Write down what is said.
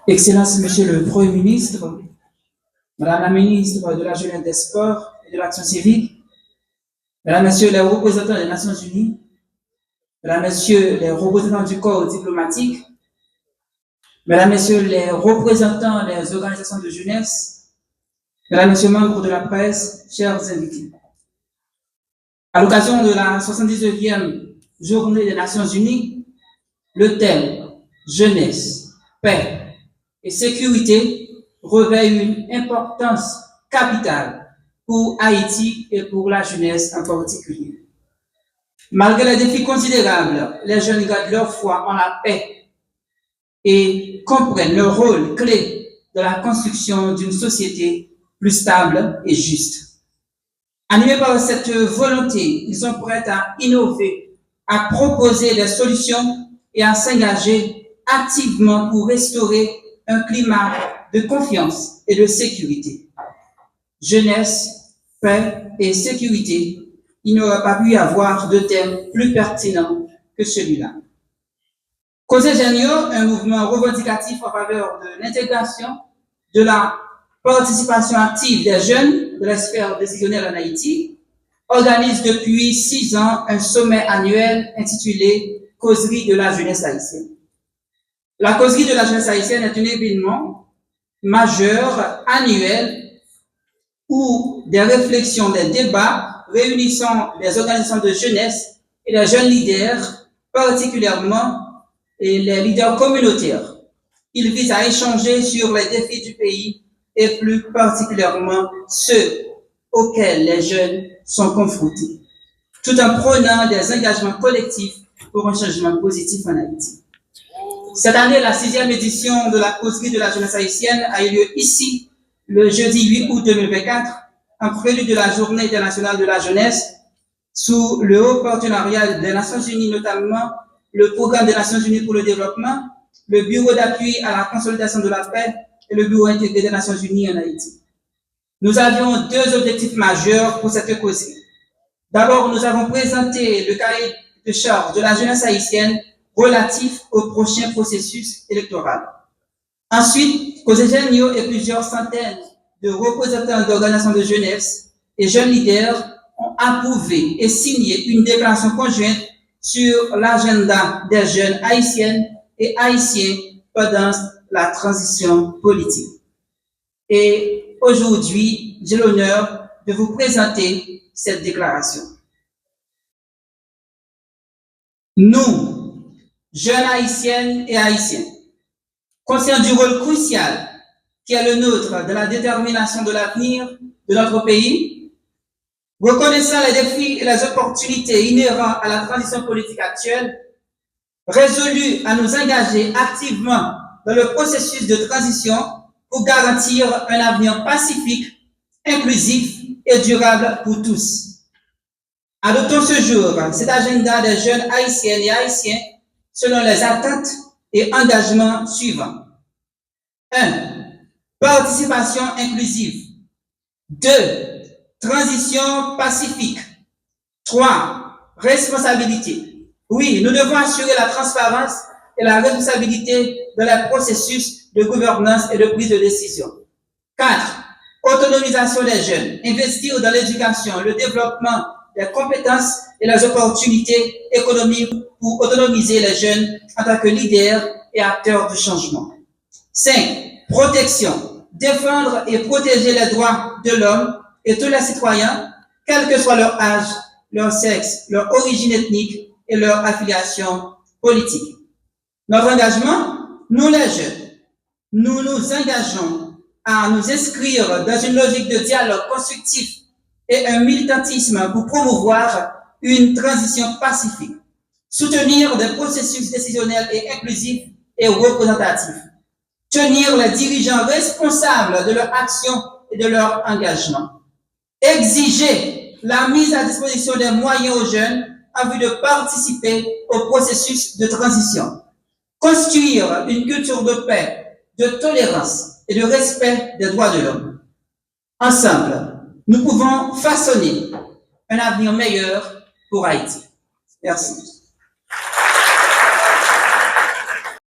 Excellence, Monsieur le Premier ministre, Madame la ministre de la Jeunesse, des Sports et de l'Action civique, Mesdames, Messieurs les représentants des Nations Unies, Mesdames, Messieurs les représentants du corps diplomatique, Mesdames, Messieurs les représentants des organisations de jeunesse, Mesdames, Messieurs membres de la presse, chers invités. À l'occasion de la 79e journée des Nations Unies, le thème jeunesse, paix et sécurité revêt une importance capitale pour Haïti et pour la jeunesse en particulier. Malgré les défis considérables, les jeunes gardent leur foi en la paix et comprennent leur rôle clé dans la construction d'une société plus stable et juste. Animés par cette volonté, ils sont prêts à innover, à proposer des solutions et à s'engager activement pour restaurer un climat de confiance et de sécurité. Jeunesse, paix et sécurité, il n'aurait pas pu y avoir de thème plus pertinent que celui-là. Causer Genio, un mouvement revendicatif en faveur de l'intégration, de la participation active des jeunes de la sphère décisionnelle en Haïti, organise depuis 6 ans un sommet annuel intitulé Causerie de la jeunesse haïtienne. La Causerie de la jeunesse haïtienne est un événement majeur, annuel, où des réflexions, des débats réunissant les organisations de jeunesse et les jeunes leaders, particulièrement et les leaders communautaires. Ils visent à échanger sur les défis du pays et plus particulièrement ceux auxquels les jeunes sont confrontés, tout en prônant des engagements collectifs pour un changement positif en Haïti. Cette année, la 6e édition de la Causerie de la jeunesse haïtienne a eu lieu ici, le jeudi 8 août 2024, en prélude de la Journée internationale de la jeunesse, sous le haut partenariat des Nations Unies, notamment le Programme des Nations Unies pour le développement, le Bureau d'appui à la consolidation de la paix et le Bureau intégré des Nations Unies en Haïti. Nous avions 2 objectifs majeurs pour cette causerie. D'abord, nous avons présenté le cahier de charge de la jeunesse haïtienne relatif au prochain processus électoral. Ensuite, Causer Genio et plusieurs centaines de représentants d'organisations de jeunesse et jeunes leaders ont approuvé et signé une déclaration conjointe sur l'agenda des jeunes haïtiennes et haïtiens pendant la transition politique. Et aujourd'hui, j'ai l'honneur de vous présenter cette déclaration. Nous, jeunes haïtiennes et haïtiens, conscients du rôle crucial qui est le nôtre dans la détermination de l'avenir de notre pays, reconnaissant les défis et les opportunités inhérents à la transition politique actuelle, résolus à nous engager activement dans le processus de transition pour garantir un avenir pacifique, inclusif et durable pour tous. Adoptons ce jour cet agenda des jeunes haïtiennes et haïtiens selon les attentes et engagements suivants. 1. Participation inclusive. 2. Transition pacifique. 3. Responsabilité. Oui, nous devons assurer la transparence et la responsabilité dans les processus de gouvernance et de prise de décision. 4. Autonomisation des jeunes. Investir dans l'éducation, le développement des compétences et les opportunités économiques pour autonomiser les jeunes en tant que leaders et acteurs du changement. 5. Protection. Défendre et protéger les droits de l'homme et tous les citoyens, quel que soit leur âge, leur sexe, leur origine ethnique et leur affiliation politique. Notre engagement, nous les jeunes, nous nous engageons à nous inscrire dans une logique de dialogue constructif et un militantisme pour promouvoir une transition pacifique, soutenir des processus décisionnels et inclusifs et représentatifs, tenir les dirigeants responsables de leur action et de leur engagement, exiger la mise à disposition des moyens aux jeunes en vue de participer au processus de transition, construire une culture de paix, de tolérance et de respect des droits de l'homme. Ensemble, nous pouvons façonner un avenir meilleur pour Haïti. Merci.